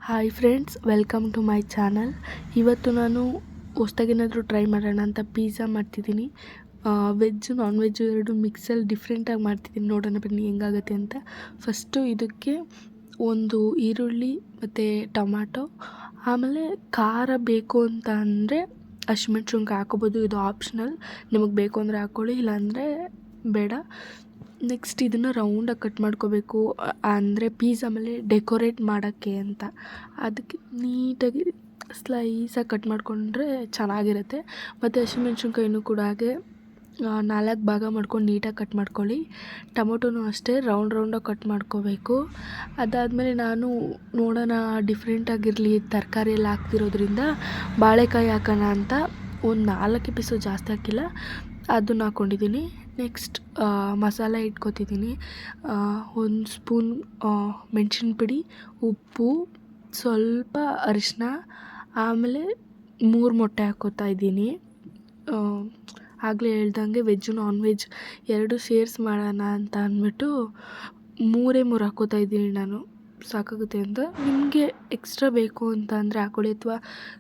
Hi friends, welcome to my channel. ಇವತ್ತು ನಾನು ಹೊಸ್ದಾಗೇನಾದರೂ try ಮಾಡೋಣ ಅಂತ ಪಿಜ್ಜಾ ಮಾಡ್ತಿದ್ದೀನಿ. ವೆಜ್ಜು ನಾನ್ ವೆಜ್ಜು ಎರಡು ಮಿಕ್ಸಲ್ಲಿ ಡಿಫ್ರೆಂಟಾಗಿ ಮಾಡ್ತಿದ್ದೀನಿ. ನೋಡೋಣ ಬನ್ನಿ ಹೆಂಗಾಗುತ್ತೆ ಅಂತ. ಫಸ್ಟು ಇದಕ್ಕೆ ಒಂದು ಈರುಳ್ಳಿ ಮತ್ತು ಟೊಮ್ಯಾಟೊ, ಆಮೇಲೆ ಖಾರ ಬೇಕು ಅಂತ ಅಂದರೆ ಹಸಿಮೆಣ್ಸಿನ್ಕಾಯಿ ಹಾಕೋಬೋದು. ಇದು ಆಪ್ಷನಲ್, ನಿಮಗೆ ಬೇಕು ಅಂದರೆ ಹಾಕ್ಕೊಳ್ಳಿ, ಇಲ್ಲಾಂದರೆ ಬೇಡ. ನೆಕ್ಸ್ಟ್ ಇದನ್ನು ರೌಂಡಾಗಿ ಕಟ್ ಮಾಡ್ಕೋಬೇಕು, ಅಂದರೆ ಪಿಜ್ಜಾ ಮೇಲೆ ಡೆಕೋರೇಟ್ ಮಾಡೋಕ್ಕೆ ಅಂತ. ಅದಕ್ಕೆ ನೀಟಾಗಿ ಸ್ಲೈಸಾಗಿ ಕಟ್ ಮಾಡಿಕೊಂಡ್ರೆ ಚೆನ್ನಾಗಿರುತ್ತೆ. ಮತ್ತು ಹಸಿಮೆಣ್ಸಿನ್ಕಾಯಿನೂ ಕೂಡ ಹಾಗೆ 4 ಭಾಗ ಮಾಡ್ಕೊಂಡು ನೀಟಾಗಿ ಕಟ್ ಮಾಡ್ಕೊಳ್ಳಿ. ಟೊಮೊಟೊನೂ ಅಷ್ಟೇ ರೌಂಡಾಗಿ ಕಟ್ ಮಾಡ್ಕೋಬೇಕು. ಅದಾದಮೇಲೆ ನಾನು ನೋಡೋಣ ಡಿಫ್ರೆಂಟಾಗಿರಲಿ, ತರಕಾರಿ ಎಲ್ಲ ಹಾಕ್ತಿರೋದ್ರಿಂದ ಬಾಳೆಕಾಯಿ ಹಾಕೋಣ ಅಂತ ಒಂದು 4 ಪೀಸು, ಜಾಸ್ತಿ ಹಾಕಿಲ್ಲ, ಅದನ್ನು ಹಾಕ್ಕೊಂಡಿದ್ದೀನಿ. ನೆಕ್ಸ್ಟ್ ಮಸಾಲೆ ಇಟ್ಕೊತಿದ್ದೀನಿ. 1 ಸ್ಪೂನ್ ಮೆಣಸಿನ ಪುಡಿ, ಉಪ್ಪು, ಸ್ವಲ್ಪ ಅರಿಶಿನ, ಆಮೇಲೆ 3 ಮೊಟ್ಟೆ ಹಾಕ್ಕೋತಾ ಇದ್ದೀನಿ. ಆಗಲೇ ಹೇಳ್ದಂಗೆ ವೆಜ್ಜು ನಾನ್ ವೆಜ್ ಎರಡು ಸೇರಿಸಿ ಮಾಡೋಣ ಅಂತ ಅಂದ್ಬಿಟ್ಟು 3 ಹಾಕ್ಕೋತಾ ಇದ್ದೀನಿ ನಾನು, ಸಾಕಾಗುತ್ತೆ ಅಂತ. ನಿಮಗೆ ಎಕ್ಸ್ಟ್ರಾ ಬೇಕು ಅಂತ ಅಂದರೆ ಹಾಕ್ಕೊಳ್ಳಿ, ಅಥವಾ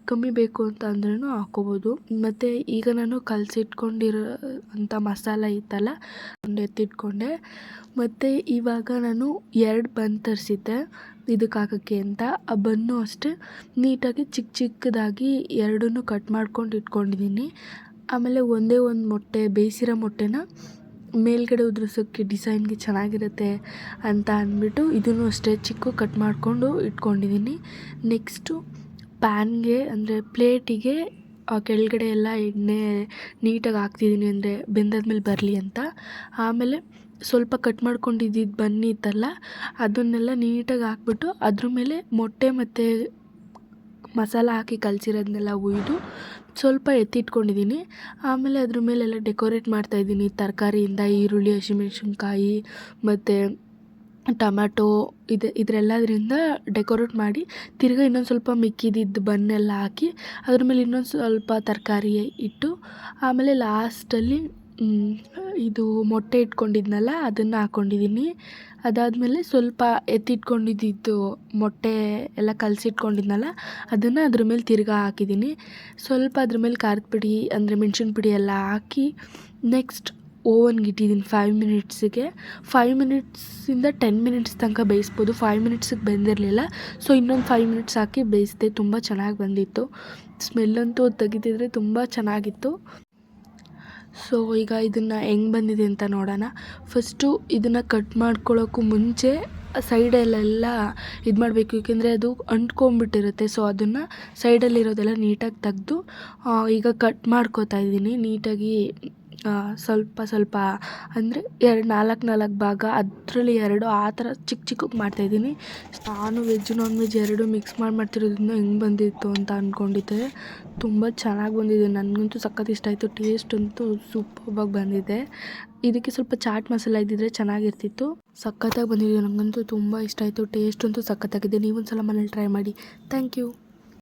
ಕಮ್ಮಿ ಬೇಕು ಅಂತ ಅಂದ್ರೂ ಹಾಕ್ಕೋಬೋದು. ಮತ್ತು ಈಗ ನಾನು ಕಲಸಿಟ್ಕೊಂಡಿರೋ ಅಂಥ ಮಸಾಲ ಇತ್ತಲ್ಲ, ಎತ್ತಿಟ್ಕೊಂಡೆ. ಮತ್ತು ಇವಾಗ ನಾನು 2 ಬನ್ ತರಿಸಿದ್ದೆ ಇದಕ್ಕೆ ಹಾಕೋಕ್ಕೆ ಅಂತ. ಆ ಬನ್ನು ಅಷ್ಟೇ ನೀಟಾಗಿ ಚಿಕ್ಕದಾಗಿ ಎರಡನ್ನೂ ಕಟ್ ಮಾಡ್ಕೊಂಡು ಇಟ್ಕೊಂಡಿದ್ದೀನಿ. ಆಮೇಲೆ ಒಂದೇ ಒಂದು ಮೊಟ್ಟೆ, ಬೇಯಿಸಿರೋ ಮೊಟ್ಟೆನ ಮೇಲ್ಗಡೆ ಉದುರಿಸೋಕ್ಕೆ ಡಿಸೈನ್ಗೆ ಚೆನ್ನಾಗಿರುತ್ತೆ ಅಂತ ಅಂದ್ಬಿಟ್ಟು ಇದನ್ನು ಅಷ್ಟೇ ಚಿಕ್ಕ ಕಟ್ ಮಾಡಿಕೊಂಡು ಇಟ್ಕೊಂಡಿದ್ದೀನಿ. ನೆಕ್ಸ್ಟು ಪ್ಯಾನ್ಗೆ ಅಂದರೆ ಪ್ಲೇಟಿಗೆ ಕೆಳಗಡೆ ಎಲ್ಲ ಎಣ್ಣೆ ನೀಟಾಗಿ ಹಾಕ್ತಿದ್ದೀನಿ, ಅಂದರೆ ಬೆಂದಾದ್ಮೇಲೆ ಬರಲಿ ಅಂತ. ಆಮೇಲೆ ಸ್ವಲ್ಪ ಕಟ್ ಮಾಡ್ಕೊಂಡಿದ್ದು ಬನ್ನಿತ್ತಲ್ಲ, ಅದನ್ನೆಲ್ಲ ನೀಟಾಗಿ ಹಾಕ್ಬಿಟ್ಟು ಅದ್ರ ಮೇಲೆ ಮೊಟ್ಟೆ ಮತ್ತು ಮಸಾಲ ಹಾಕಿ ಕಲಸಿರೋದನ್ನೆಲ್ಲ ಹುಯ್ದು ಸ್ವಲ್ಪ ಎತ್ತಿಟ್ಕೊಂಡಿದ್ದೀನಿ. ಆಮೇಲೆ ಅದ್ರ ಮೇಲೆಲ್ಲ ಡೆಕೋರೇಟ್ ಮಾಡ್ತಾಯಿದ್ದೀನಿ ತರಕಾರಿಯಿಂದ, ಈರುಳ್ಳಿ, ಹಸಿಮೆಣ್ಸಿನ್ಕಾಯಿ ಮತ್ತು ಟೊಮ್ಯಾಟೊ ಇದರೆಲ್ಲದರಿಂದ ಡೆಕೋರೇಟ್ ಮಾಡಿ, ತಿರ್ಗಾ ಇನ್ನೊಂದು ಸ್ವಲ್ಪ ಮಿಕ್ಕಿದ್ದು ಬನ್ನೆಲ್ಲ ಹಾಕಿ ಅದ್ರ ಮೇಲೆ ಇನ್ನೊಂದು ಸ್ವಲ್ಪ ತರಕಾರಿ ಇಟ್ಟು, ಆಮೇಲೆ ಲಾಸ್ಟಲ್ಲಿ ಇದು ಮೊಟ್ಟೆ ಇಟ್ಕೊಂಡಿದ್ನಲ್ಲ ಅದನ್ನು ಹಾಕ್ಕೊಂಡಿದ್ದೀನಿ. ಅದಾದಮೇಲೆ ಸ್ವಲ್ಪ ಎತ್ತಿಟ್ಕೊಂಡಿದ್ದು ಮೊಟ್ಟೆ ಎಲ್ಲ ಕಲಸಿಟ್ಕೊಂಡಿದ್ನಲ್ಲ ಅದನ್ನು ಅದ್ರ ಮೇಲೆ ತಿರ್ಗಾ ಹಾಕಿದ್ದೀನಿ. ಸ್ವಲ್ಪ ಅದ್ರ ಮೇಲೆ ಖಾರದ ಪುಡಿ ಅಂದರೆ ಮೆಣಸಿನ ಪುಡಿ ಎಲ್ಲ ಹಾಕಿ ನೆಕ್ಸ್ಟ್ ಓವನ್ಗೆ ಇಟ್ಟಿದ್ದೀನಿ 5 ಮಿನಿಟ್ಸಿಗೆ. 5 ಮಿನಿಟ್ಸಿಂದ 10 ಮಿನಿಟ್ಸ್ ತನಕ ಬೇಯಿಸ್ಬೋದು. 5 ಮಿನಿಟ್ಸಿಗೆ ಬೆಂದಿರಲಿಲ್ಲ, ಸೊ ಇನ್ನೊಂದು 5 ಮಿನಿಟ್ಸ್ ಹಾಕಿ ಬೇಯಿಸಿದೆ. ತುಂಬ ಚೆನ್ನಾಗಿ ಬಂದಿತ್ತು. ಸ್ಮೆಲ್ಲಂತೂ ತೆಗಿತಿದ್ರೆ ತುಂಬ ಚೆನ್ನಾಗಿತ್ತು. ಸೊ ಈಗ ಇದನ್ನು ಹೆಂಗೆ ಬಂದಿದೆ ಅಂತ ನೋಡೋಣ. ಫಸ್ಟು ಇದನ್ನು ಕಟ್ ಮಾಡ್ಕೊಳ್ಳೋಕ್ಕೂ ಮುಂಚೆ ಸೈಡಲ್ಲೆಲ್ಲ ಇದು ಮಾಡಬೇಕು, ಏಕೆಂದರೆ ಅದು ಅಂಟ್ಕೊಂಬಿಟ್ಟಿರುತ್ತೆ. ಸೊ ಅದನ್ನು ಸೈಡಲ್ಲಿರೋದೆಲ್ಲ ನೀಟಾಗಿ ತೆಗೆದು ಈಗ ಕಟ್ ಮಾಡ್ಕೋತಾ ಇದ್ದೀನಿ ನೀಟಾಗಿ. ಸ್ವಲ್ಪ ಅಂದರೆ 4 ಭಾಗ, ಅದರಲ್ಲಿ 2 ಆ ಥರ ಚಿಕ್ಕಗೆ ಮಾಡ್ತಾಯಿದ್ದೀನಿ. ನಾನು ವೆಜ್ ನಾನ್ ವೆಜ್ ಎರಡು ಮಿಕ್ಸ್ ಮಾಡ್ತಿರೋದ್ರಿಂದ ಹೆಂಗೆ ಬಂದಿತ್ತು ಅಂತ ಅಂದ್ಕೊಂಡಿದ್ದೆ. ತುಂಬ ಚೆನ್ನಾಗಿ ಬಂದಿದೆ, ನನಗಂತೂ ಸಖತ್ ಇಷ್ಟ ಆಯಿತು. ಟೇಸ್ಟ್ ಅಂತೂ ಸೂಪರ್ಬಾಗಿ ಬಂದಿದೆ. ಇದಕ್ಕೆ ಸ್ವಲ್ಪ ಚಾಟ್ ಮಸಾಲ ಇದ್ದಿದ್ರೆ ಚೆನ್ನಾಗಿರ್ತಿತ್ತು. ಸಖತ್ತಾಗಿ ಬಂದಿದೆ, ನನಗಂತೂ ತುಂಬ ಇಷ್ಟ ಆಯಿತು. ಟೇಸ್ಟ್ ಅಂತೂ ಸಖತ್ತಾಗಿದೆ. ನೀವೊಂದು ಸಲ ಮನೇಲಿ ಟ್ರೈ ಮಾಡಿ. Thank you.